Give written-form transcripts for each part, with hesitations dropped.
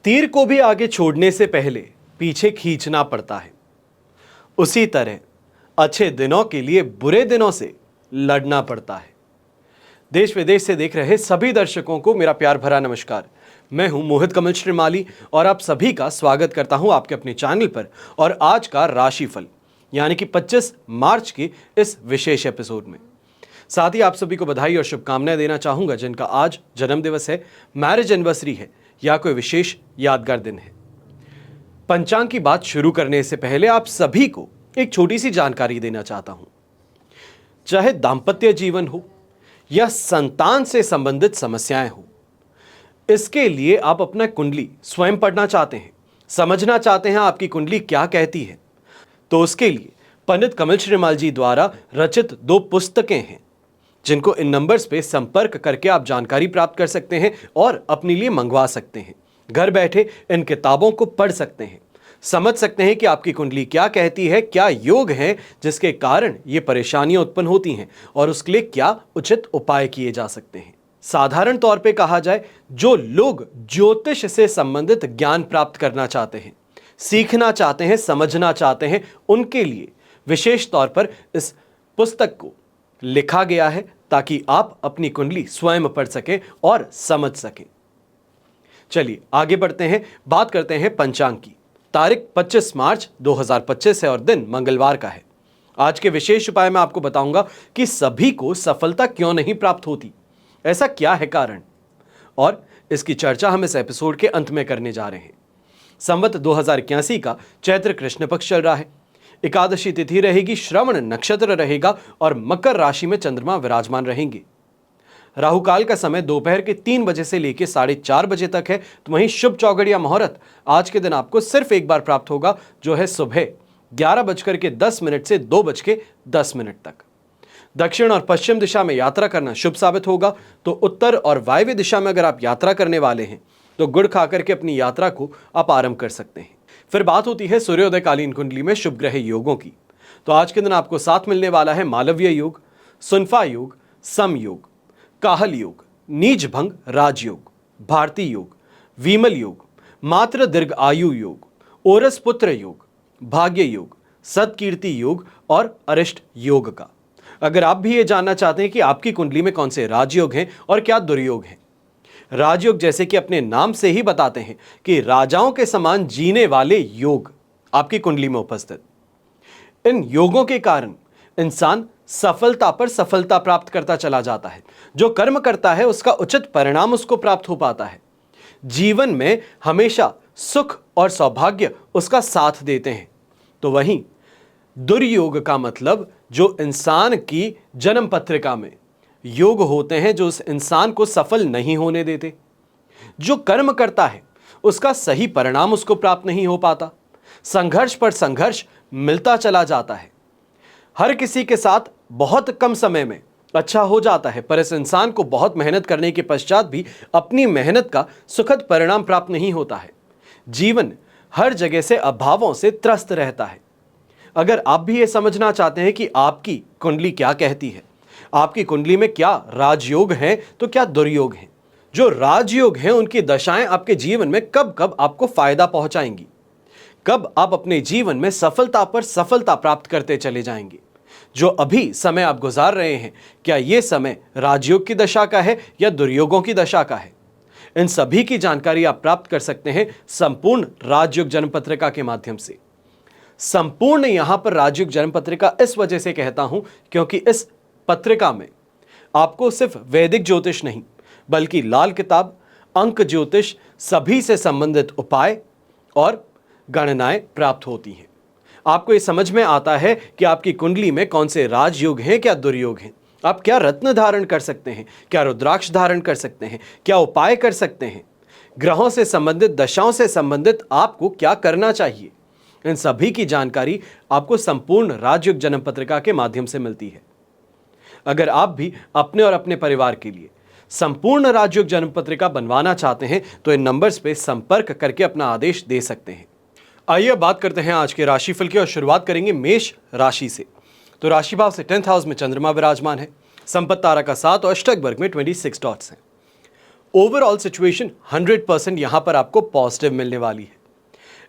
तीर को भी आगे छोड़ने से पहले पीछे खींचना पड़ता है। उसी तरह अच्छे दिनों के लिए बुरे दिनों से लड़ना पड़ता है। देश विदेश से देख रहे सभी दर्शकों को मेरा प्यार भरा नमस्कार। मैं हूं मोहित कमल श्रीमाली और आप सभी का स्वागत करता हूं आपके अपने चैनल पर और आज का राशिफल यानी कि 25 मार्च के इस विशेष एपिसोड में। साथ ही आप सभी को बधाई और शुभकामनाएं देना चाहूंगा जिनका आज जन्मदिवस है, मैरिज एनिवर्सरी है या कोई विशेष यादगार दिन है। पंचांग की बात शुरू करने से पहले आप सभी को एक छोटी सी जानकारी देना चाहता हूं। चाहे दाम्पत्य जीवन हो या संतान से संबंधित समस्याएं हो, इसके लिए आप अपना कुंडली स्वयं पढ़ना चाहते हैं, समझना चाहते हैं आपकी कुंडली क्या कहती है, तो उसके लिए पंडित कमल श्रीमाल जी द्वारा रचित 2 पुस्तकें हैं जिनको इन नंबर्स पे संपर्क करके आप जानकारी प्राप्त कर सकते हैं और अपने लिए मंगवा सकते हैं। घर बैठे इन किताबों को पढ़ सकते हैं, समझ सकते हैं कि आपकी कुंडली क्या कहती है, क्या योग है जिसके कारण ये परेशानियां उत्पन्न होती हैं और उसके लिए क्या उचित उपाय किए जा सकते हैं। साधारण तौर पे कहा जाए, जो लोग ज्योतिष से संबंधित ज्ञान प्राप्त करना चाहते हैं, सीखना चाहते हैं, समझना चाहते हैं, उनके लिए विशेष तौर पर इस पुस्तक को लिखा गया है ताकि आप अपनी कुंडली स्वयं पढ़ सकें और समझ सकें। चलिए आगे बढ़ते हैं, बात करते हैं पंचांग की। तारीख 25 मार्च 2025 है और दिन मंगलवार का है। आज के विशेष उपाय में आपको बताऊंगा कि सभी को सफलता क्यों नहीं प्राप्त होती, ऐसा क्या है कारण, और इसकी चर्चा हम इस एपिसोड के अंत में करने जा रहे हैं। संवत 2081 का चैत्र कृष्ण पक्ष चल रहा है। एकादशी तिथि रहेगी, श्रवण नक्षत्र रहेगा और मकर राशि में चंद्रमा विराजमान रहेंगे। राहुकाल का समय दोपहर के 3 बजे से लेकर 4:30 बजे तक है। तो वहीं शुभ चौगड़ या मुहूर्त आज के दिन आपको सिर्फ एक बार प्राप्त होगा, जो है सुबह 11:10 से 2:10 तक। दक्षिण और पश्चिम दिशा में यात्रा करना शुभ साबित होगा। तो उत्तर और वायव्य दिशा में अगर आप यात्रा करने वाले हैं तो गुड़ खा करके अपनी यात्रा को आप आरंभ कर सकते हैं। फिर बात होती है सूर्योदय कालीन कुंडली में शुभ ग्रह योगों की। तो आज के दिन आपको साथ मिलने वाला है मालव्य योग, सुनफा योग, सम योग, काहल योग, नीच भंग राजयोग, भारती योग, विमल योग, मात्र दीर्घ आयु योग, ओरस पुत्र योग, भाग्य योग, सत्कीर्ति योग और अरिष्ट योग का। अगर आप भी ये जानना चाहते हैं कि आपकी कुंडली में कौन से राजयोग हैं और क्या दुर्योग हैं। राजयोग जैसे कि अपने नाम से ही बताते हैं कि राजाओं के समान जीने वाले योग आपकी कुंडली में उपस्थित। इन योगों के कारण इंसान सफलता पर सफलता प्राप्त करता चला जाता है। जो कर्म करता है उसका उचित परिणाम उसको प्राप्त हो पाता है। जीवन में हमेशा सुख और सौभाग्य उसका साथ देते हैं। तो वहीं दुर्योग का मतलब जो इंसान की जन्म पत्रिका में योग होते हैं जो उस इंसान को सफल नहीं होने देते। जो कर्म करता है उसका सही परिणाम उसको प्राप्त नहीं हो पाता। संघर्ष पर संघर्ष मिलता चला जाता है। हर किसी के साथ बहुत कम समय में अच्छा हो जाता है, पर इस इंसान को बहुत मेहनत करने के पश्चात भी अपनी मेहनत का सुखद परिणाम प्राप्त नहीं होता है। जीवन हर जगह से अभावों से त्रस्त रहता है। अगर आप भी ये समझना चाहते हैं कि आपकी कुंडली क्या कहती है, आपकी कुंडली में क्या राजयोग हैं तो क्या दुर्योग हैं, जो राजयोग हैं उनकी दशाएं आपके जीवन में कब कब आपको फायदा पहुंचाएंगी, कब आप अपने जीवन में सफलता पर सफलता प्राप्त करते चले जाएंगे। जो अभी समय आप गुजार रहे हैं, क्या यह समय राजयोग की दशा का है या दुर्योगों की दशा का है, इन सभी की जानकारी आप प्राप्त कर सकते हैं संपूर्ण राजयोग जन्म पत्रिका के माध्यम से। संपूर्ण यहां पर राजयोग जन्म पत्रिका इस वजह से कहता हूं क्योंकि इस पत्रिका में आपको सिर्फ वैदिक ज्योतिष नहीं बल्कि लाल किताब, अंक ज्योतिष, सभी से संबंधित उपाय और गणनाएं प्राप्त होती हैं। आपको ये समझ में आता है कि आपकी कुंडली में कौन से राजयोग हैं, क्या दुर्योग हैं, आप क्या रत्न धारण कर सकते हैं, क्या रुद्राक्ष धारण कर सकते हैं, क्या उपाय कर सकते हैं, ग्रहों से संबंधित, दशाओं से संबंधित आपको क्या करना चाहिए। इन सभी की जानकारी आपको संपूर्ण राजयोग जन्म पत्रिका के माध्यम से मिलती है। अगर आप भी अपने और अपने परिवार के लिए संपूर्ण राजयोग जन्म पत्रिका बनवाना चाहते हैं तो इन नंबर्स पे संपर्क करके अपना आदेश दे सकते हैं। आइए बात करते हैं आज के राशिफल की और शुरुआत करेंगे मेष राशि से। तो राशि भाव से 10th हाउस में चंद्रमा विराजमान है। संपत्ति तारा का 7 और अष्टक वर्ग में 26 डॉट्स हैं। ओवरऑल सिचुएशन 100% यहां पर आपको पॉजिटिव मिलने वाली है।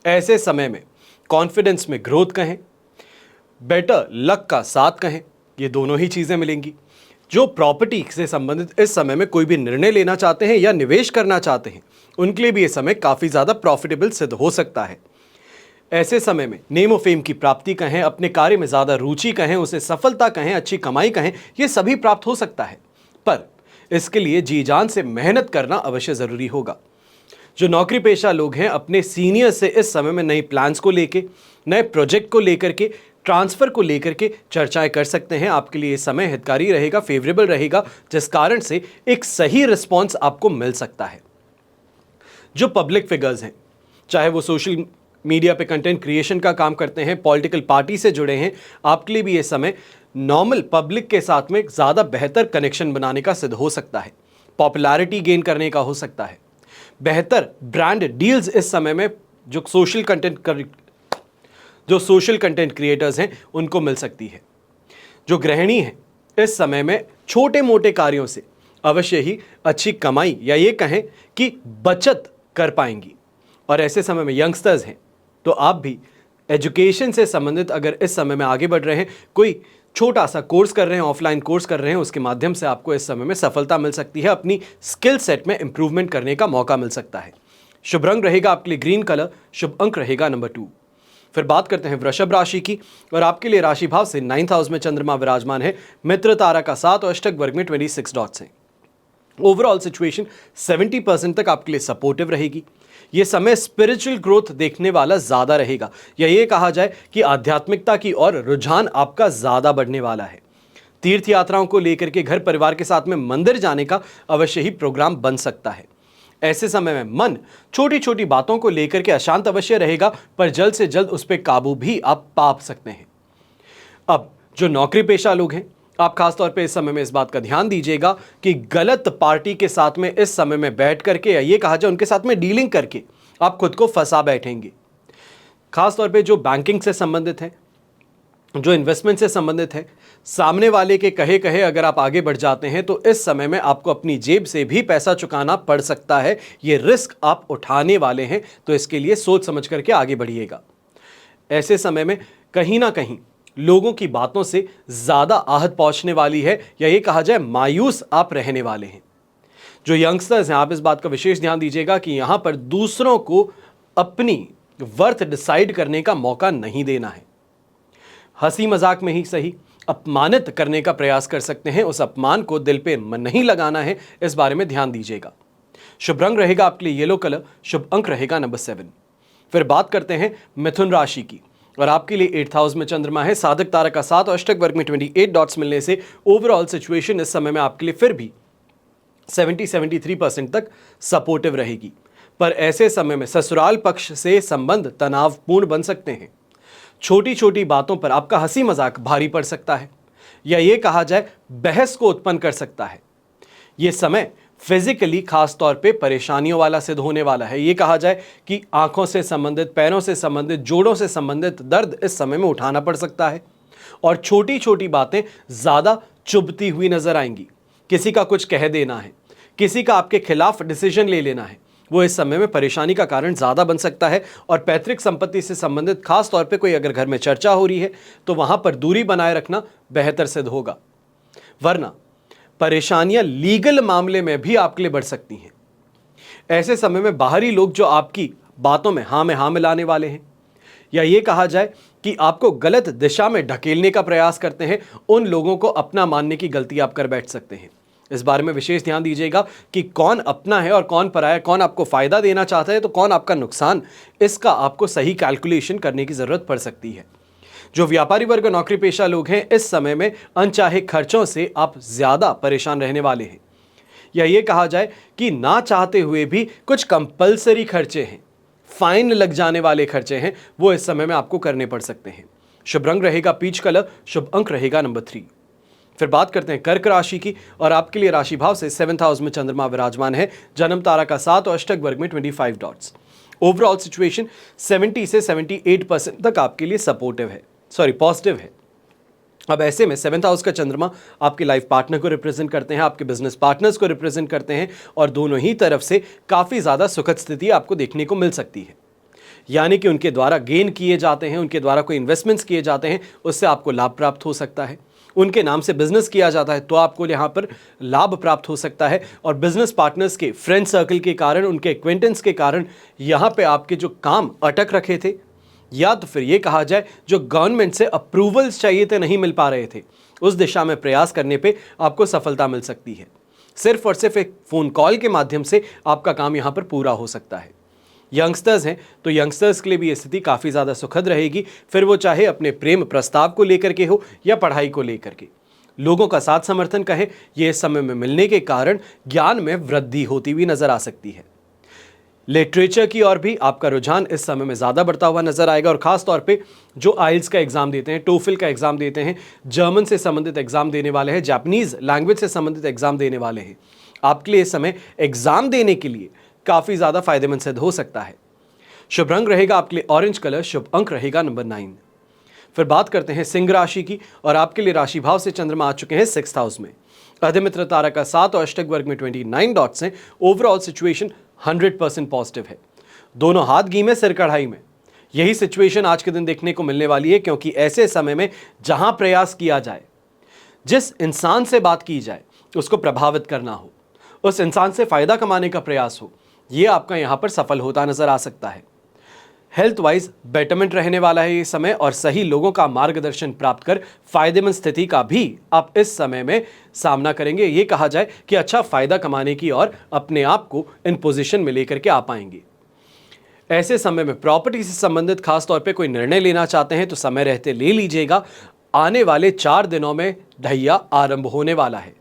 ऐसे समय में कॉन्फिडेंस में ग्रोथ कहें, बेटर लक का साथ कहें, ये दोनों ही चीजें मिलेंगी। जो प्रॉपर्टी से संबंधित इस समय में कोई भी निर्णय लेना चाहते हैं या निवेश करना चाहते हैं, उनके लिए भी ये समय काफी ज्यादा प्रॉफिटेबल सिद्ध हो सकता है। ऐसे समय में नेम ऑफ फेम की प्राप्ति कहें, अपने कार्य में ज्यादा रुचि कहें, उसे सफलता कहें, अच्छी कमाई कहें, ये सभी प्राप्त हो सकता है, पर इसके लिए जी जान से मेहनत करना अवश्य जरूरी होगा। जो नौकरी पेशा लोग हैं, अपने सीनियर से इस समय में नए प्लान्स को लेके, नए प्रोजेक्ट को लेकर के, ट्रांसफर को लेकर के चर्चाएं कर सकते हैं। आपके लिए समय हितकारी रहेगा, फेवरेबल रहेगा, जिस कारण से एक सही रिस्पॉन्स आपको मिल सकता है। जो पब्लिक फिगर्स हैं, चाहे वो सोशल मीडिया पे कंटेंट क्रिएशन का काम करते हैं, पॉलिटिकल पार्टी से जुड़े हैं, आपके लिए भी ये समय नॉर्मल पब्लिक के साथ में ज़्यादा बेहतर कनेक्शन बनाने का सिद्ध हो सकता है, पॉपुलैरिटी गेन करने का हो सकता है, बेहतर ब्रांड डील्स इस समय में जो सोशल कंटेंट क्रिएटर्स हैं उनको मिल सकती है। जो गृहिणी हैं, इस समय में छोटे मोटे कार्यों से अवश्य ही अच्छी कमाई या ये कहें कि बचत कर पाएंगी। और ऐसे समय में यंगस्टर्स हैं तो आप भी एजुकेशन से संबंधित अगर इस समय में आगे बढ़ रहे हैं, कोई छोटा सा कोर्स कर रहे हैं, ऑफलाइन कोर्स कर रहे हैं, उसके माध्यम से आपको इस समय में सफलता मिल सकती है, अपनी स्किल सेट में इंप्रूवमेंट करने का मौका मिल सकता है। शुभ रंग रहेगा आपके लिए ग्रीन कलर, शुभ अंक रहेगा नंबर 2। फिर बात करते हैं वृषभ राशि की, और आपके लिए राशि भाव से 9th हाउस में चंद्रमा विराजमान है, मित्र तारा का 7 और अष्टक वर्ग में 26 डॉट्स हैं। ओवरऑल सिचुएशन 70% तक आपके लिए सपोर्टिव रहेगी। यह समय स्पिरिचुअल ग्रोथ देखने वाला ज्यादा रहेगा, या ये कहा जाए कि आध्यात्मिकता की ओर रुझान आपका ज्यादा बढ़ने वाला है। तीर्थ यात्राओं को लेकर के घर परिवार के साथ में मंदिर जाने का अवश्य ही प्रोग्राम बन सकता है। ऐसे समय में मन छोटी छोटी बातों को लेकर के अशांत अवश्य रहेगा, पर जल्द से जल्द उस पर काबू भी आप पा सकते हैं। अब जो नौकरी पेशा लोग हैं, आप खासतौर पे इस समय में इस बात का ध्यान दीजिएगा कि गलत पार्टी के साथ में इस समय में बैठ करके, या ये कहा जाए उनके साथ में डीलिंग करके आप खुद को फंसा बैठेंगे। खासतौर पे जो बैंकिंग से संबंधित है, जो इन्वेस्टमेंट से संबंधित है, सामने वाले के कहे कहे अगर आप आगे बढ़ जाते हैं तो इस समय में आपको अपनी जेब से भी पैसा चुकाना पड़ सकता है। ये रिस्क आप उठाने वाले हैं, तो इसके लिए सोच समझ करके आगे बढ़िएगा। ऐसे समय में कहीं ना कहीं लोगों की बातों से ज्यादा आहत पहुंचने वाली है, या ये कहा जाए मायूस आप रहने वाले हैं। जो यंगस्टर्स हैं, आप इस बात का विशेष ध्यान दीजिएगा कि यहां पर दूसरों को अपनी वर्थ डिसाइड करने का मौका नहीं देना है। हंसी मजाक में ही सही अपमानित करने का प्रयास कर सकते हैं, उस अपमान को दिल पे नहीं लगाना है, इस बारे में ध्यान दीजिएगा। शुभ रंग रहेगा आपके लिए येलो कलर, शुभ अंक रहेगा नंबर 7। फिर बात करते हैं मिथुन राशि की, और आपके लिए 8th हाउस में चंद्रमा है, साधक तारा का 7 और अष्टक वर्ग में 28 डॉट्स मिलने से ओवरऑल सिचुएशन इस समय में आपके लिए फिर भी 70-73% तक सपोर्टिव रहेगी। पर ऐसे समय में ससुराल पक्ष से संबंध तनावपूर्ण बन सकते हैं। छोटी छोटी बातों पर आपका हंसी मजाक भारी पड़ सकता है, या ये कहा जाए बहस को उत्पन्न कर सकता है। यह समय फिजिकली खास तौर पे परेशानियों वाला सिद्ध होने वाला है। ये कहा जाए कि आंखों से संबंधित, पैरों से संबंधित, जोड़ों से संबंधित दर्द इस समय में उठाना पड़ सकता है, और छोटी छोटी बातें ज्यादा चुभती हुई नजर आएंगी। किसी का कुछ कह देना है, किसी का आपके खिलाफ डिसीजन ले लेना है, वो इस समय में परेशानी का कारण ज्यादा बन सकता है। और पैतृक संपत्ति से संबंधित खास तौर पे कोई अगर घर में चर्चा हो रही है तो वहां पर दूरी बनाए रखना बेहतर सिद्ध होगा, वरना परेशानियां लीगल मामले में भी आपके लिए बढ़ सकती हैं। ऐसे समय में बाहरी लोग जो आपकी बातों में हाँ मिलाने वाले हैं, या ये कहा जाए कि आपको गलत दिशा में ढकेलने का प्रयास करते हैं, उन लोगों को अपना मानने की गलती आप कर बैठ सकते हैं। इस बारे में विशेष ध्यान दीजिएगा कि कौन अपना है और कौन पराया, कौन आपको फायदा देना चाहता है तो कौन आपका नुकसान, इसका आपको सही कैलकुलेशन करने की जरूरत पड़ सकती है। जो व्यापारी वर्ग और नौकरी पेशा लोग हैं, इस समय में अनचाहे खर्चों से आप ज्यादा परेशान रहने वाले हैं, या ये कहा जाए कि ना चाहते हुए भी कुछ कंपलसरी खर्चे हैं, फाइन लग जाने वाले खर्चे हैं, वो इस समय में आपको करने पड़ सकते हैं। शुभ रंग रहेगा पीच कलर, शुभ अंक रहेगा नंबर 3। फिर बात करते हैं कर्क राशि की, और आपके लिए राशि भाव से 7th हाउस में चंद्रमा विराजमान है, जन्म तारा का 7 और अष्टक वर्ग में 25 डॉट्स। ओवरऑल सिचुएशन 70 से 78% तक आपके लिए सपोर्टिव है, पॉजिटिव है। अब ऐसे में 7th हाउस का चंद्रमा आपके लाइफ पार्टनर को रिप्रेजेंट करते हैं, आपके बिजनेस पार्टनर्स को रिप्रेजेंट करते हैं, और दोनों ही तरफ से काफ़ी ज़्यादा सुखद स्थिति आपको देखने को मिल सकती है। यानी कि उनके द्वारा गेन किए जाते हैं, उनके द्वारा कोई इन्वेस्टमेंट्स किए जाते हैं, उससे आपको लाभ प्राप्त हो सकता है। उनके नाम से बिजनेस किया जाता है तो आपको यहाँ पर लाभ प्राप्त हो सकता है। और बिजनेस पार्टनर्स के फ्रेंड सर्कल के कारण, उनके एक्वेंटेंस के कारण यहाँ पे आपके जो काम अटक रखे थे, या तो फिर ये कहा जाए जो गवर्नमेंट से अप्रूवल्स चाहिए थे, नहीं मिल पा रहे थे, उस दिशा में प्रयास करने पे आपको सफलता मिल सकती है। सिर्फ और सिर्फ एक फ़ोन कॉल के माध्यम से आपका काम यहाँ पर पूरा हो सकता है। यंगस्टर्स हैं तो यंगस्टर्स के लिए भी ये स्थिति काफ़ी ज़्यादा सुखद रहेगी, फिर वो चाहे अपने प्रेम प्रस्ताव को लेकर के हो या पढ़ाई को लेकर के। लोगों का साथ समर्थन कहें, ये इस समय में मिलने के कारण ज्ञान में वृद्धि होती हुई नजर आ सकती है। लिटरेचर की ओर भी आपका रुझान इस समय में ज़्यादा बढ़ता हुआ नजर आएगा, और ख़ास तौर पे जो आइल्स का एग्ज़ाम देते हैं, टोफिल का एग्ज़ाम देते हैं, जर्मन से संबंधित एग्ज़ाम देने वाले हैं, जापानीज़ लैंग्वेज से संबंधित एग्ज़ाम देने वाले हैं, आपके लिए इस समय एग्ज़ाम देने के लिए काफ़ी ज़्यादा फायदेमंद सिद्ध हो सकता है। शुभ रंग रहेगा आपके लिए ऑरेंज कलर, शुभ अंक रहेगा नंबर 9। फिर बात करते हैं सिंह राशि की, और आपके लिए राशि भाव से चंद्रमा आ चुके हैं 6th हाउस में। अधिमित्र तारा का 7 और अष्टक वर्ग में 29 डॉट्स हैं। ओवरऑल सिचुएशन 100% पॉजिटिव है। दोनों हाथ घी में सिर कढ़ाई में, यही सिचुएशन आज के दिन देखने को मिलने वाली है, क्योंकि ऐसे समय में जहां प्रयास किया जाए, जिस इंसान से बात की जाए उसको प्रभावित करना हो, उस इंसान से फायदा कमाने का प्रयास हो, ये आपका यहां पर सफल होता नजर आ सकता है। हेल्थ वाइज बेटरमेंट रहने वाला है ये समय, और सही लोगों का मार्गदर्शन प्राप्त कर फायदेमंद स्थिति का भी आप इस समय में सामना करेंगे। ये कहा जाए कि अच्छा फायदा कमाने की और अपने आप को इन पोजीशन में लेकर के आ पाएंगे। ऐसे समय में प्रॉपर्टी से संबंधित खास तौर पे कोई निर्णय लेना चाहते हैं तो समय रहते ले लीजिएगा। आने वाले 4 दिनों में ढैया आरंभ होने वाला है,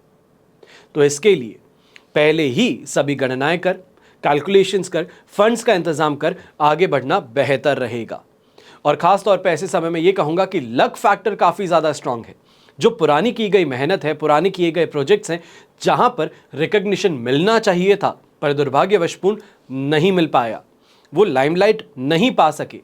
तो इसके लिए पहले ही सभी गणनाएं कर, कैलकुलेशंस कर, फंड्स का इंतजाम कर आगे बढ़ना बेहतर रहेगा। और खास तौर पे ऐसे समय में ये कहूंगा कि लक फैक्टर काफ़ी ज़्यादा स्ट्रांग है। जो पुरानी की गई मेहनत है, पुराने किए गए प्रोजेक्ट्स हैं, जहां पर रिकग्निशन मिलना चाहिए था पर दुर्भाग्यवशपूर्ण नहीं मिल पाया, वो लाइमलाइट नहीं पा सके,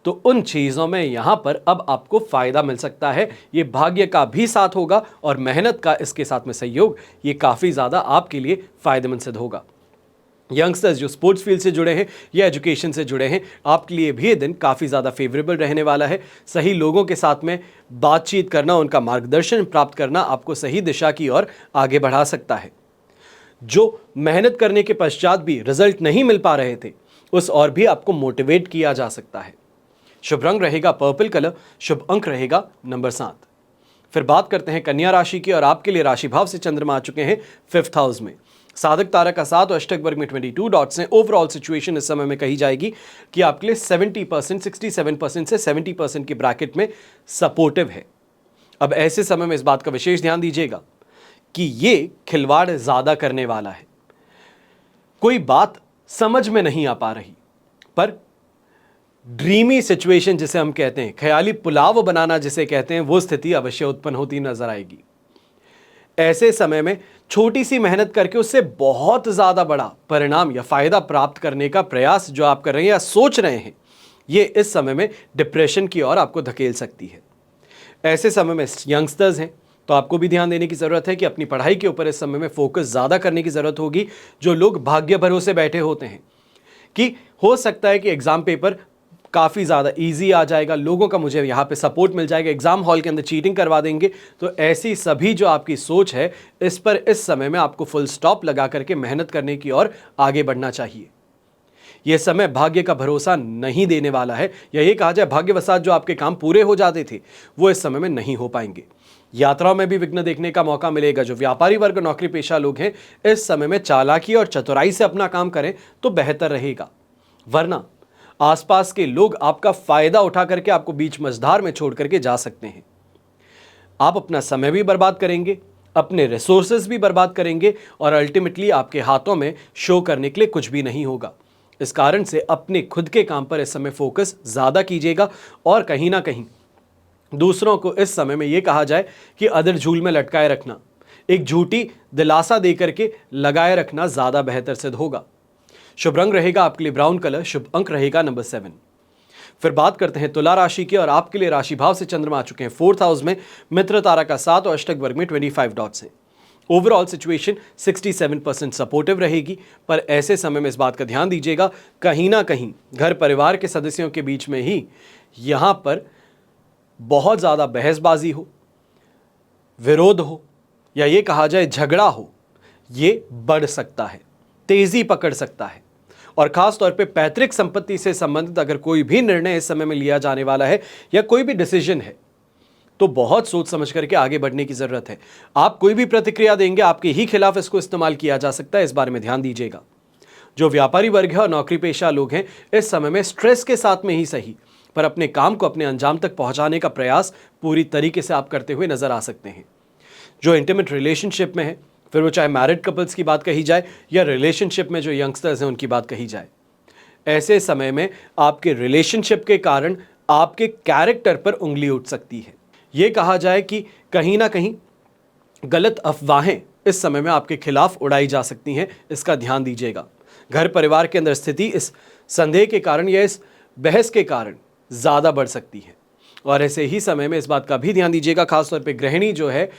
तो उन चीज़ों में यहाँ पर अब आपको फ़ायदा मिल सकता है। ये भाग्य का भी साथ होगा और मेहनत का इसके साथ में सहयोग, ये काफ़ी ज़्यादा आपके लिए फ़ायदेमंद सिद्ध होगा। यंगस्टर्स जो स्पोर्ट्स फील्ड से जुड़े हैं या एजुकेशन से जुड़े हैं, आपके लिए भी ये दिन काफ़ी ज़्यादा फेवरेबल रहने वाला है। सही लोगों के साथ में बातचीत करना, उनका मार्गदर्शन प्राप्त करना आपको सही दिशा की ओर आगे बढ़ा सकता है। जो मेहनत करने के पश्चात भी रिजल्ट नहीं मिल पा रहे थे, उस और भी आपको मोटिवेट किया जा सकता है। शुभ रंग रहेगा पर्पल कलर, शुभ अंक रहेगा नंबर 7। फिर बात करते हैं कन्या राशि की, और आपके लिए राशि भाव से चंद्रमा आ चुके हैं 5th हाउस में। साधक तारा का 7 और अष्टक वर्ग में 22 डॉट्स हैं। ओवरऑल सिचुएशन इस समय में कही जाएगी कि आपके लिए 70%, 67% से 70% की ब्रैकेट में सपोर्टिव है। अब ऐसे समय में इस बात का विशेष ध्यान दीजिएगा कि ये खिलवाड़ ज़्यादा करने वाला है। कोई बात समझ में नहीं आ पा रही, पर ड्रीमी सिचुएशन जिसे हम कहते हैं, ख्याली पुलाव बनाना जिसे कहते हैं, वो स्थिति अवश्य उत्पन्न होती नजर आएगी। ऐसे समय में छोटी सी मेहनत करके उससे बहुत ज़्यादा बड़ा परिणाम या फ़ायदा प्राप्त करने का प्रयास जो आप कर रहे हैं या सोच रहे हैं, ये इस समय में डिप्रेशन की ओर आपको धकेल सकती है। ऐसे समय में यंगस्टर्स हैं तो आपको भी ध्यान देने की ज़रूरत है कि अपनी पढ़ाई के ऊपर इस समय में फोकस ज़्यादा करने की ज़रूरत होगी। जो लोग भाग्य भरोसे बैठे होते हैं कि हो सकता है कि एग्ज़ाम पेपर काफ़ी ज़्यादा इजी आ जाएगा, लोगों का मुझे यहाँ पे सपोर्ट मिल जाएगा, एग्ज़ाम हॉल के अंदर चीटिंग करवा देंगे, तो ऐसी सभी जो आपकी सोच है, इस पर इस समय में आपको फुल स्टॉप लगा करके मेहनत करने की ओर आगे बढ़ना चाहिए। यह समय भाग्य का भरोसा नहीं देने वाला है, या ये कहा जाए भाग्यवशात जो आपके काम पूरे हो जाते थे वो इस समय में नहीं हो पाएंगे। यात्राओं में भी विघ्न देखने का मौका मिलेगा। जो व्यापारी वर्ग, नौकरी पेशा लोग हैं, इस समय में चालाकी और चतुराई से अपना काम करें तो बेहतर रहेगा, वरना आसपास के लोग आपका फायदा उठा करके आपको बीच मझधार में छोड़ करके जा सकते हैं। आप अपना समय भी बर्बाद करेंगे, अपने रिसोर्सेज भी बर्बाद करेंगे, और अल्टीमेटली आपके हाथों में शो करने के लिए कुछ भी नहीं होगा। इस कारण से अपने खुद के काम पर इस समय फोकस ज़्यादा कीजिएगा, और कहीं ना कहीं दूसरों को इस समय में यह कहा जाए कि अदर झूल में लटकाए रखना, एक झूठी दिलासा देकर के लगाए रखना ज़्यादा बेहतर सिद्ध होगा। शुभ रंग रहेगा आपके लिए ब्राउन कलर, शुभ अंक रहेगा नंबर 7। फिर बात करते हैं तुला राशि की, और आपके लिए राशि भाव से चंद्रमा आ चुके हैं 4th हाउस में, मित्र तारा का 7 और अष्टक वर्ग में 25 डॉट्स हैं। ओवरऑल सिचुएशन 67% सपोर्टिव रहेगी, पर ऐसे समय में इस बात का ध्यान दीजिएगा, कहीं ना कहीं घर परिवार के सदस्यों के बीच में ही यहां पर बहुत ज़्यादा बहसबाजी हो, विरोध हो, या ये कहा जाए झगड़ा हो, ये बढ़ सकता है, तेजी पकड़ सकता है। और खास तौर पे पैतृक संपत्ति से संबंधित अगर कोई भी निर्णय इस समय में लिया जाने वाला है या कोई भी डिसीजन है, तो बहुत सोच समझ करके आगे बढ़ने की जरूरत है। आप कोई भी प्रतिक्रिया देंगे, आपके ही खिलाफ इसको इस्तेमाल किया जा सकता है, इस बारे में ध्यान दीजिएगा। जो व्यापारी वर्ग है और नौकरी पेशा लोग हैं, इस समय में स्ट्रेस के साथ में ही सही, पर अपने काम को अपने अंजाम तक पहुंचाने का प्रयास पूरी तरीके से आप करते हुए नजर आ सकते हैं। जो इंटीमेट रिलेशनशिप में है, फिर वो चाहे मैरिड कपल्स की बात कही जाए या रिलेशनशिप में जो यंगस्टर्स हैं उनकी बात कही जाए, ऐसे समय में आपके रिलेशनशिप के कारण आपके कैरेक्टर पर उंगली उठ सकती है। ये कहा जाए कि कहीं ना कहीं गलत अफवाहें इस समय में आपके खिलाफ उड़ाई जा सकती हैं, इसका ध्यान दीजिएगा। घर परिवार के अंदर स्थिति इस संदेह के कारण या इस बहस के कारण ज़्यादा बढ़ सकती है, और ऐसे ही समय में इस बात का भी ध्यान दीजिएगा, खासतौर पे गृहिणी जो है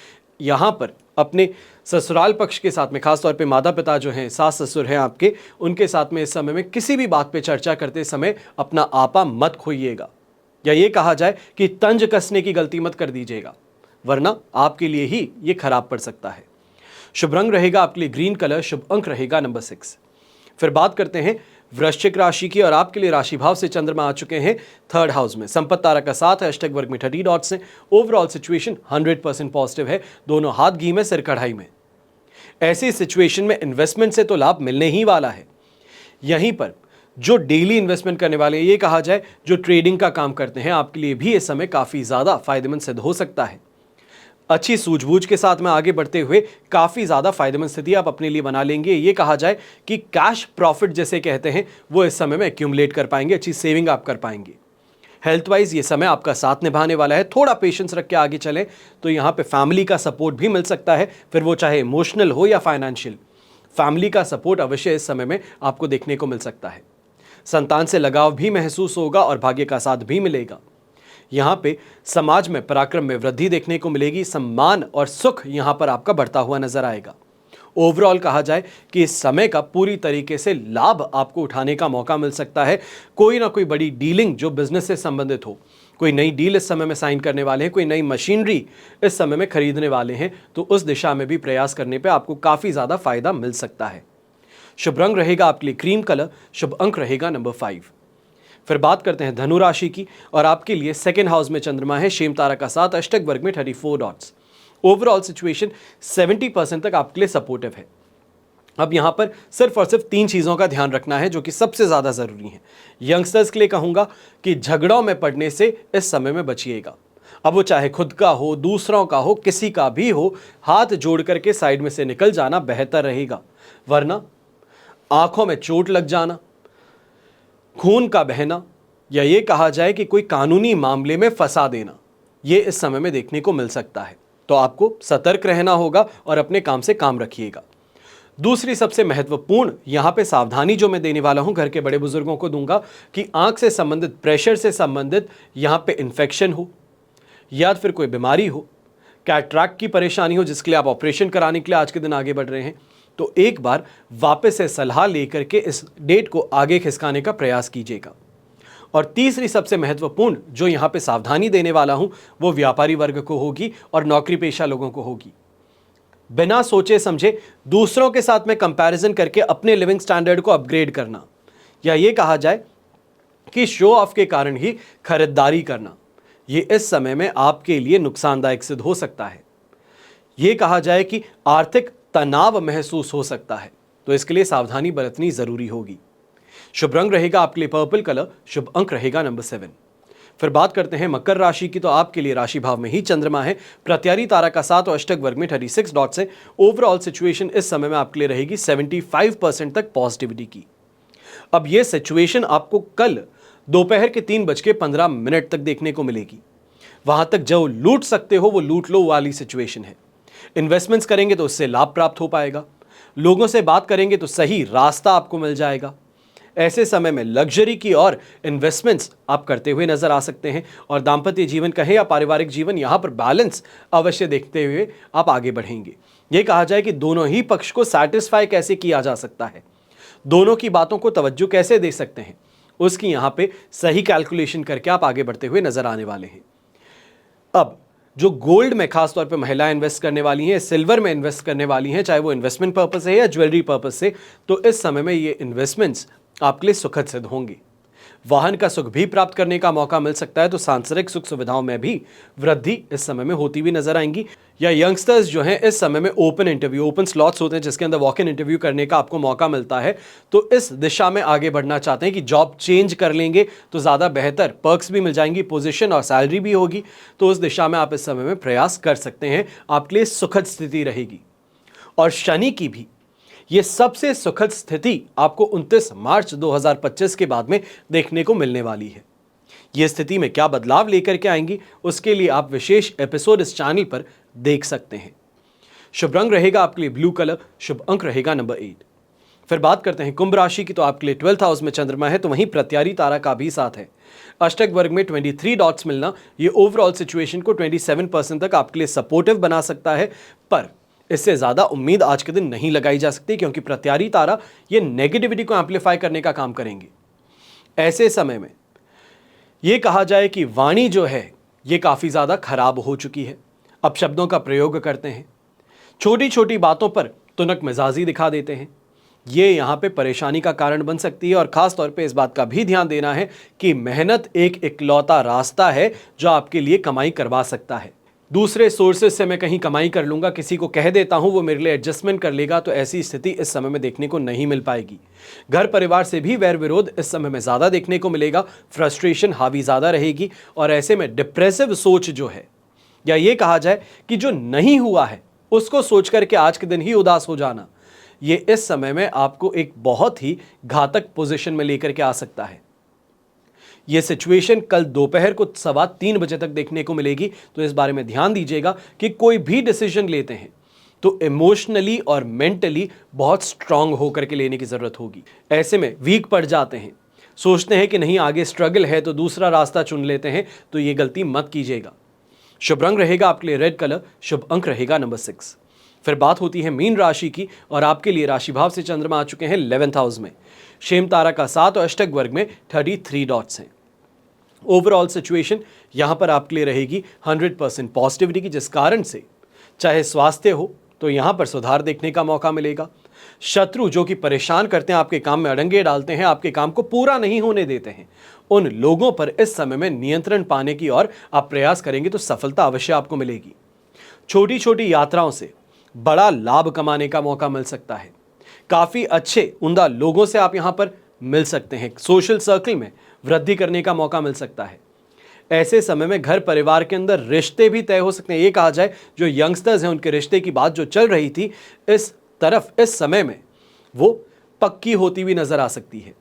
यहाँ पर अपने ससुराल पक्ष के साथ में, खासतौर पे माता पिता जो हैं, सास ससुर हैं आपके, उनके साथ में इस समय में किसी भी बात पे चर्चा करते समय अपना आपा मत खोइएगा, या ये कहा जाए कि तंज कसने की गलती मत कर दीजिएगा, वरना आपके लिए ही ये खराब पड़ सकता है। शुभ रंग रहेगा आपके लिए ग्रीन कलर, शुभ अंक रहेगा नंबर 6। फिर बात करते हैं वृश्चिक राशि की, और आपके लिए राशि भाव से चंद्रमा आ चुके हैं 3rd हाउस में, संपत्ति तारा का 7 है, अष्टक वर्ग में 30 डॉट्स हैं। ओवरऑल सिचुएशन 100% पॉजिटिव है, दोनों हाथ घी में सिर कढ़ाई में। ऐसी सिचुएशन में इन्वेस्टमेंट से तो लाभ मिलने ही वाला है। यहीं पर जो डेली इन्वेस्टमेंट करने वाले, ये कहा जाए जो ट्रेडिंग का काम करते हैं, आपके लिए भी इस समय काफ़ी ज़्यादा फायदेमंद सिद्ध हो सकता है। अच्छी सूझबूझ के साथ में आगे बढ़ते हुए काफ़ी ज़्यादा फायदेमंद स्थिति आप अपने लिए बना लेंगे। ये कहा जाए कि कैश प्रॉफिट जैसे कहते हैं, वो इस समय में एक्यूमुलेट कर पाएंगे, अच्छी सेविंग आप कर पाएंगे। हेल्थ वाइज ये समय आपका साथ निभाने वाला है, थोड़ा पेशेंस रख के आगे चलें तो यहाँ पे फैमिली का सपोर्ट भी मिल सकता है, फिर वो चाहे इमोशनल हो या फाइनेंशियल, फैमिली का सपोर्ट अवश्य इस समय में आपको देखने को मिल सकता है। संतान से लगाव भी महसूस होगा और भाग्य का साथ भी मिलेगा। यहाँ पे समाज में पराक्रम में वृद्धि देखने को मिलेगी, सम्मान और सुख यहाँ पर आपका बढ़ता हुआ नजर आएगा। ओवरऑल कहा जाए कि इस समय का पूरी तरीके से लाभ आपको उठाने का मौका मिल सकता है। कोई ना कोई बड़ी डीलिंग जो बिजनेस से संबंधित हो, कोई नई डील इस समय में साइन करने वाले हैं, कोई नई मशीनरी इस समय में खरीदने वाले हैं, तो उस दिशा में भी प्रयास करने पर आपको काफ़ी ज़्यादा फायदा मिल सकता है। शुभ रंग रहेगा आपके लिए क्रीम कलर, शुभ अंक रहेगा नंबर 5। फिर बात करते हैं धनु राशि की, और आपके लिए 2nd हाउस में चंद्रमा है, शेम तारा का 7, अष्टक वर्ग में 34 डॉट्स। ओवरऑल सिचुएशन 70% तक आपके लिए सपोर्टिव है। अब यहाँ पर सिर्फ और सिर्फ 3 चीज़ों का ध्यान रखना है जो कि सबसे ज़्यादा ज़रूरी है। यंगस्टर्स के लिए कहूँगा कि झगड़ों में पड़ने से इस समय में बचिएगा। अब वो चाहे खुद का हो, दूसरों का हो, किसी का भी हो, हाथ जोड़ करके साइड में से निकल जाना बेहतर रहेगा, वरना आंखों में चोट लग जाना, खून का बहना, या ये कहा जाए कि कोई कानूनी मामले में फंसा देना, ये इस समय में देखने को मिल सकता है। तो आपको सतर्क रहना होगा और अपने काम से काम रखिएगा। दूसरी सबसे महत्वपूर्ण यहाँ पे सावधानी जो मैं देने वाला हूँ, घर के बड़े बुजुर्गों को दूंगा कि आंख से संबंधित, प्रेशर से संबंधित यहाँ पे इन्फेक्शन हो या फिर कोई बीमारी हो, कैटरैक्ट की परेशानी हो जिसके लिए आप ऑपरेशन कराने के लिए आज के दिन आगे बढ़ रहे हैं, तो एक बार वापस से सलाह लेकर के इस डेट को आगे खिसकाने का प्रयास कीजिएगा। और तीसरी सबसे महत्वपूर्ण जो यहाँ पे सावधानी देने वाला हूँ, वो व्यापारी वर्ग को होगी और नौकरी पेशा लोगों को होगी। बिना सोचे समझे दूसरों के साथ में कंपैरिजन करके अपने लिविंग स्टैंडर्ड को अपग्रेड करना, या ये कहा जाए कि शो ऑफ के कारण ही खरीदारी करना, ये इस समय में आपके लिए नुकसानदायक सिद्ध हो सकता है। ये कहा जाए कि आर्थिक तनाव महसूस हो सकता है, तो इसके लिए सावधानी बरतनी जरूरी होगी। शुभ रंग रहेगा आपके लिए पर्पल कलर, शुभ अंक रहेगा नंबर 7। फिर बात करते हैं मकर राशि की, तो आपके लिए राशि भाव में ही चंद्रमा है, प्रत्यारी तारा का 7 और अष्टक वर्ग में 36 डॉट्स है। ओवरऑल सिचुएशन इस समय में आपके लिए रहेगी 75% तक पॉजिटिविटी की। अब यह सिचुएशन आपको कल दोपहर के 3:15 तक देखने को मिलेगी। वहां तक जो लूट सकते हो वो लूट लो वाली सिचुएशन है। इन्वेस्टमेंट्स करेंगे तो उससे लाभ प्राप्त हो पाएगा, लोगों से बात करेंगे तो सही रास्ता आपको मिल जाएगा। ऐसे समय में लग्जरी की और इन्वेस्टमेंट्स आप करते हुए नजर आ सकते हैं और दाम्पत्य जीवन कहें या पारिवारिक जीवन, यहां पर बैलेंस अवश्य देखते हुए आप आगे बढ़ेंगे। यह कहा जाए कि दोनों ही पक्ष को सेटिस्फाई कैसे किया जा सकता है, दोनों की बातों को तवज्जो कैसे दे सकते हैं, उसकी यहां पे सही कैलकुलेशन करके आप आगे बढ़ते हुए नजर आने वाले हैं। अब जो गोल्ड में खासतौर पे महिलाएं इन्वेस्ट करने वाली हैं, सिल्वर में इन्वेस्ट करने वाली हैं, चाहे वो इन्वेस्टमेंट पर्पस से या ज्वेलरी पर्पस से, तो इस समय में ये इन्वेस्टमेंट्स आपके लिए सुखद सिद्ध होंगे। वाहन का सुख भी प्राप्त करने का मौका मिल सकता है, तो सांसारिक सुख सुविधाओं में भी वृद्धि इस समय में होती हुई नजर आएंगी। या यंगस्टर्स जो हैं इस समय में ओपन स्लॉट्स होते हैं जिसके अंदर वॉक इन इंटरव्यू करने का आपको मौका मिलता है, तो इस दिशा में आगे बढ़ना चाहते हैं कि जॉब चेंज कर लेंगे तो ज़्यादा बेहतर पर्क्स भी मिल जाएंगी, पोजीशन और सैलरी भी होगी, तो उस दिशा में आप इस समय में प्रयास कर सकते हैं, आपके लिए सुखद स्थिति रहेगी। और शनि की भी ये सबसे सुखद स्थिति आपको 29 मार्च 2025 के बाद में देखने को मिलने वाली है। ये स्थिति में क्या बदलाव लेकर के आएंगी, उसके लिए आप विशेष एपिसोड इस चैनल पर देख सकते हैं। शुभ रंग रहेगा आपके लिए ब्लू कलर, शुभ अंक रहेगा नंबर 8। फिर बात करते हैं कुंभ राशि की, तो आपके लिए 12th हाउस में चंद्रमा है, तो वहीं प्रत्यारी तारा का भी साथ है। अष्टक वर्ग में 23 डॉट्स मिलना ये ओवरऑल सिचुएशन को 27% तक आपके लिए सपोर्टिव बना सकता है, पर इससे ज्यादा उम्मीद आज के दिन नहीं लगाई जा सकती, क्योंकि प्रत्यारी तारा ये नेगेटिविटी को एम्पलीफाई करने का काम करेंगे। ऐसे समय में यह कहा जाए कि वाणी जो है ये काफी ज्यादा खराब हो चुकी है। अब शब्दों का प्रयोग करते हैं, छोटी छोटी बातों पर तुनक मिजाजी दिखा देते हैं, ये यहाँ पे परेशानी का कारण बन सकती है। और खास तौर पे इस बात का भी ध्यान देना है कि मेहनत एक इकलौता रास्ता है जो आपके लिए कमाई करवा सकता है। दूसरे सोर्सेज से मैं कहीं कमाई कर लूंगा, किसी को कह देता हूं वो मेरे लिए एडजस्टमेंट कर लेगा, तो ऐसी स्थिति इस समय में देखने को नहीं मिल पाएगी। घर परिवार से भी वैर विरोध इस समय में ज्यादा देखने को मिलेगा, फ्रस्ट्रेशन हावी ज्यादा रहेगी, और ऐसे में डिप्रेसिव सोच जो है, या ये कहा जाए कि जो नहीं हुआ है उसको सोच करके आज के दिन ही उदास हो जाना, ये इस समय में आपको एक बहुत ही घातक पोजीशन में लेकर के आ सकता है। यह सिचुएशन कल दोपहर को 3:15 बजे तक देखने को मिलेगी, तो इस बारे में ध्यान दीजिएगा कि कोई भी डिसीजन लेते हैं तो इमोशनली और मेंटली बहुत स्ट्रांग होकर के लेने की जरूरत होगी। ऐसे में वीक पड़ जाते हैं, सोचते हैं कि नहीं आगे स्ट्रगल है तो दूसरा रास्ता चुन लेते हैं, तो ये गलती मत कीजिएगा। शुभ रंग रहेगा आपके लिए रेड कलर, शुभ अंक रहेगा नंबर 6। फिर बात होती है मीन राशि की, और आपके लिए राशि भाव से चंद्रमा आ चुके हैं 11th हाउस में, शेम तारा का 7 और अष्टक वर्ग में 33 डॉट्स हैं। ओवरऑल सिचुएशन यहां पर आपके लिए रहेगी 100% पॉजिटिविटी की, जिस कारण से चाहे स्वास्थ्य हो तो यहां पर सुधार देखने का मौका मिलेगा। शत्रु जो कि परेशान करते हैं, आपके काम में अड़ंगे डालते हैं, आपके काम को पूरा नहीं होने देते हैं, उन लोगों पर इस समय में नियंत्रण पाने की और आप प्रयास करेंगे तो सफलता अवश्य आपको मिलेगी। छोटी छोटी यात्राओं से बड़ा लाभ कमाने का मौका मिल सकता है। काफी अच्छे उम्दा लोगों से आप यहां पर मिल सकते हैं, सोशल सर्कल में वृद्धि करने का मौका मिल सकता है। ऐसे समय में घर परिवार के अंदर रिश्ते भी तय हो सकते हैं। ये कहा जाए जो यंगस्टर्स हैं उनके रिश्ते की बात जो चल रही थी इस तरफ इस समय में वो पक्की होती हुई नजर आ सकती है।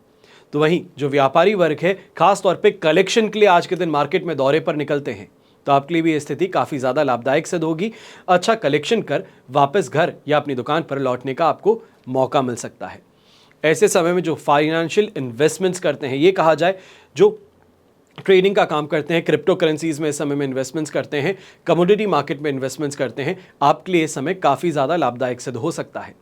तो वहीं जो व्यापारी वर्ग है, खास तौर पे कलेक्शन के लिए आज के दिन मार्केट में दौरे पर निकलते हैं, तो आपके लिए भी ये स्थिति काफी ज्यादा लाभदायक सिद्ध होगी। अच्छा कलेक्शन कर वापस घर या अपनी दुकान पर लौटने का आपको मौका मिल सकता है। ऐसे समय में जो फाइनेंशियल इन्वेस्टमेंट्स करते हैं, ये कहा जाए जो ट्रेडिंग का काम करते हैं, क्रिप्टो करेंसीज में इस समय में इन्वेस्टमेंट्स करते हैं, कमोडिटी मार्केट में इन्वेस्टमेंट्स करते हैं, आपके लिए इस समय काफ़ी ज़्यादा लाभदायक सिद्ध हो सकता है।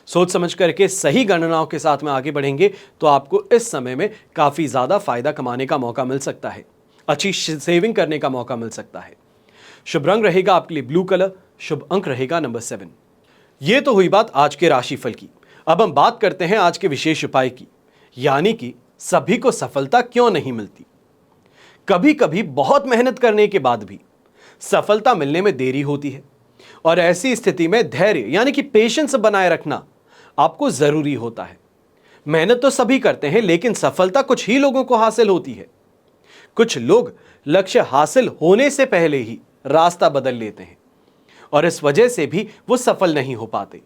सोच समझ करके सही गणनाओं के साथ में आगे बढ़ेंगे तो आपको इस समय में काफ़ी ज़्यादा फायदा कमाने का मौका मिल सकता है, अच्छी सेविंग करने का मौका मिल सकता है। शुभ रंग रहेगा आपके लिए ब्लू कलर, शुभ अंक रहेगा नंबर 7। ये तो हुई बात आज के राशिफल की। अब हम बात करते हैं आज के विशेष उपाय की, यानी कि सभी को सफलता क्यों नहीं मिलती। कभी कभी बहुत मेहनत करने के बाद भी सफलता मिलने में देरी होती है, और ऐसी स्थिति में धैर्य यानी कि पेशेंस बनाए रखना आपको जरूरी होता है। मेहनत तो सभी करते हैं, लेकिन सफलता कुछ ही लोगों को हासिल होती है। कुछ लोग लक्ष्य हासिल होने से पहले ही रास्ता बदल लेते हैं, और इस वजह से भी वो सफल नहीं हो पाते।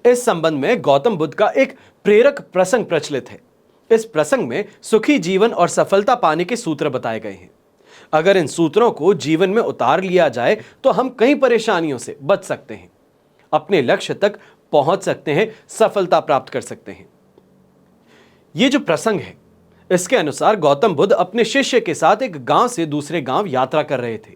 इस संबंध में गौतम बुद्ध का एक प्रेरक प्रसंग प्रचलित है। इस प्रसंग में सुखी जीवन और सफलता पाने के सूत्र बताए गए हैं। अगर इन सूत्रों को जीवन में उतार लिया जाए तो हम कई परेशानियों से बच सकते हैं, अपने लक्ष्य तक पहुंच सकते हैं, सफलता प्राप्त कर सकते हैं। ये जो प्रसंग है, इसके अनुसार गौतम बुद्ध अपने शिष्य के साथ एक गांव से दूसरे गांव यात्रा कर रहे थे।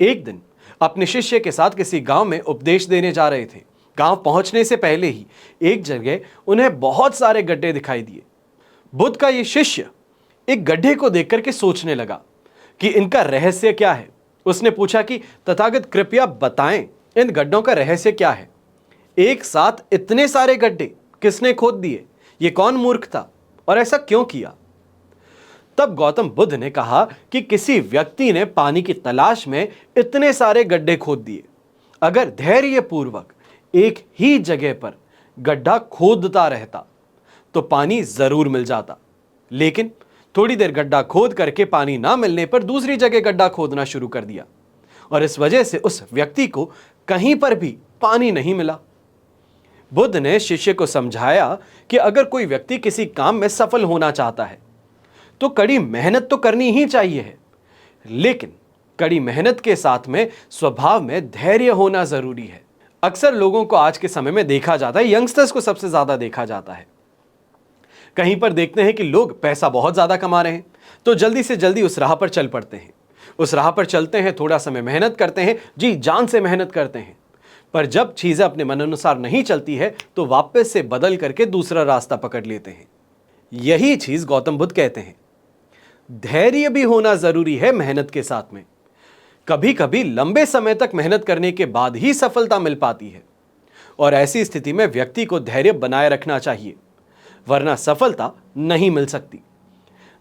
एक दिन अपने शिष्य के साथ किसी गांव में उपदेश देने जा रहे थे। गांव पहुंचने से पहले ही एक जगह उन्हें बहुत सारे गड्ढे दिखाई दिए। बुद्ध का ये शिष्य एक गड्ढे को देख करके सोचने लगा कि इनका रहस्य क्या है। उसने पूछा कि तथागत कृपया बताएं, इन गड्ढों का रहस्य क्या है? एक साथ इतने सारे गड्ढे किसने खोद दिए? ये कौन मूर्ख था और ऐसा क्यों किया? तब गौतम बुद्ध ने कहा कि किसी व्यक्ति ने पानी की तलाश में इतने सारे गड्ढे खोद दिए। अगर धैर्यपूर्वक एक ही जगह पर गड्ढा खोदता रहता तो पानी जरूर मिल जाता, लेकिन थोड़ी देर गड्ढा खोद करके पानी ना मिलने पर दूसरी जगह गड्ढा खोदना शुरू कर दिया और इस वजह से उस व्यक्ति को कहीं पर भी पानी नहीं मिला। बुद्ध ने शिष्य को समझाया कि अगर कोई व्यक्ति किसी काम में सफल होना चाहता है तो कड़ी मेहनत तो करनी ही चाहिए है, लेकिन कड़ी मेहनत के साथ में स्वभाव में धैर्य होना जरूरी है। अक्सर लोगों को आज के समय में देखा जाता है, यंगस्टर्स को सबसे ज्यादा देखा जाता है, कहीं पर देखते हैं कि लोग पैसा बहुत ज्यादा कमा रहे हैं तो जल्दी से जल्दी उस राह पर चल पड़ते हैं। उस राह पर चलते हैं, थोड़ा समय मेहनत करते हैं, जी जान से मेहनत करते हैं, पर जब चीजें अपने मन अनुसार नहीं चलती है तो वापस से बदल करके दूसरा रास्ता पकड़ लेते हैं। यही चीज गौतम बुद्ध कहते हैं, धैर्य भी होना जरूरी है मेहनत के साथ में। कभी कभी लंबे समय तक मेहनत करने के बाद ही सफलता मिल पाती है और ऐसी स्थिति में व्यक्ति को धैर्य बनाए रखना चाहिए, वरना सफलता नहीं मिल सकती।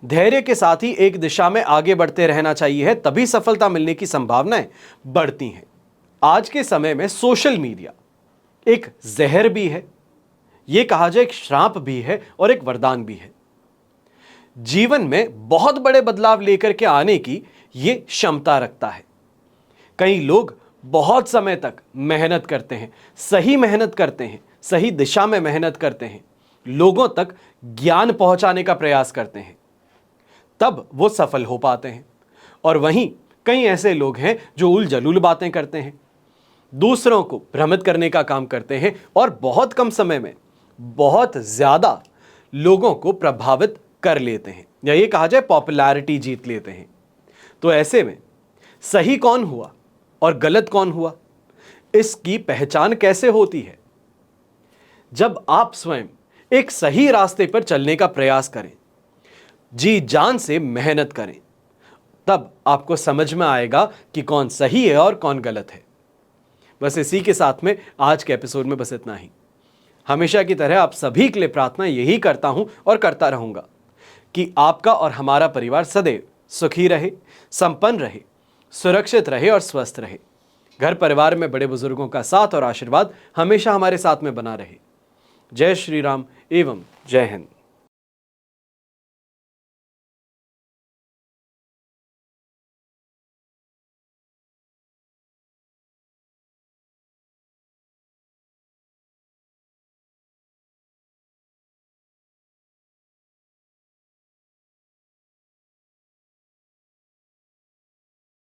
धैर्य के साथ ही एक दिशा में आगे बढ़ते रहना चाहिए है, तभी सफलता मिलने की संभावनाएं बढ़ती हैं। आज के समय में सोशल मीडिया एक जहर भी है, यह कहा जाए एक श्राप भी है और एक वरदान भी है। जीवन में बहुत बड़े बदलाव लेकर के आने की यह क्षमता रखता है। कई लोग बहुत समय तक मेहनत करते हैं, सही मेहनत करते हैं, सही दिशा में मेहनत करते हैं, लोगों तक ज्ञान पहुंचाने का प्रयास करते हैं, तब वो सफल हो पाते हैं। और वहीं कई ऐसे लोग हैं जो उल जलूल बातें करते हैं, दूसरों को भ्रमित करने का काम करते हैं और बहुत कम समय में बहुत ज्यादा लोगों को प्रभावित कर लेते हैं, या ये कहा जाए पॉपुलैरिटी जीत लेते हैं। तो ऐसे में सही कौन हुआ और गलत कौन हुआ, इसकी पहचान कैसे होती है? जब आप स्वयं एक सही रास्ते पर चलने का प्रयास करें, जी जान से मेहनत करें, तब आपको समझ में आएगा कि कौन सही है और कौन गलत है। बस इसी के साथ में आज के एपिसोड में बस इतना ही। हमेशा की तरह आप सभी के लिए प्रार्थना यही करता हूं और करता रहूंगा कि आपका और हमारा परिवार सदैव सुखी रहे, संपन्न रहे, सुरक्षित रहे और स्वस्थ रहे। घर परिवार में बड़े बुजुर्गों का साथ और आशीर्वाद हमेशा हमारे साथ में बना रहे। जय श्री राम एवं जय हिंद।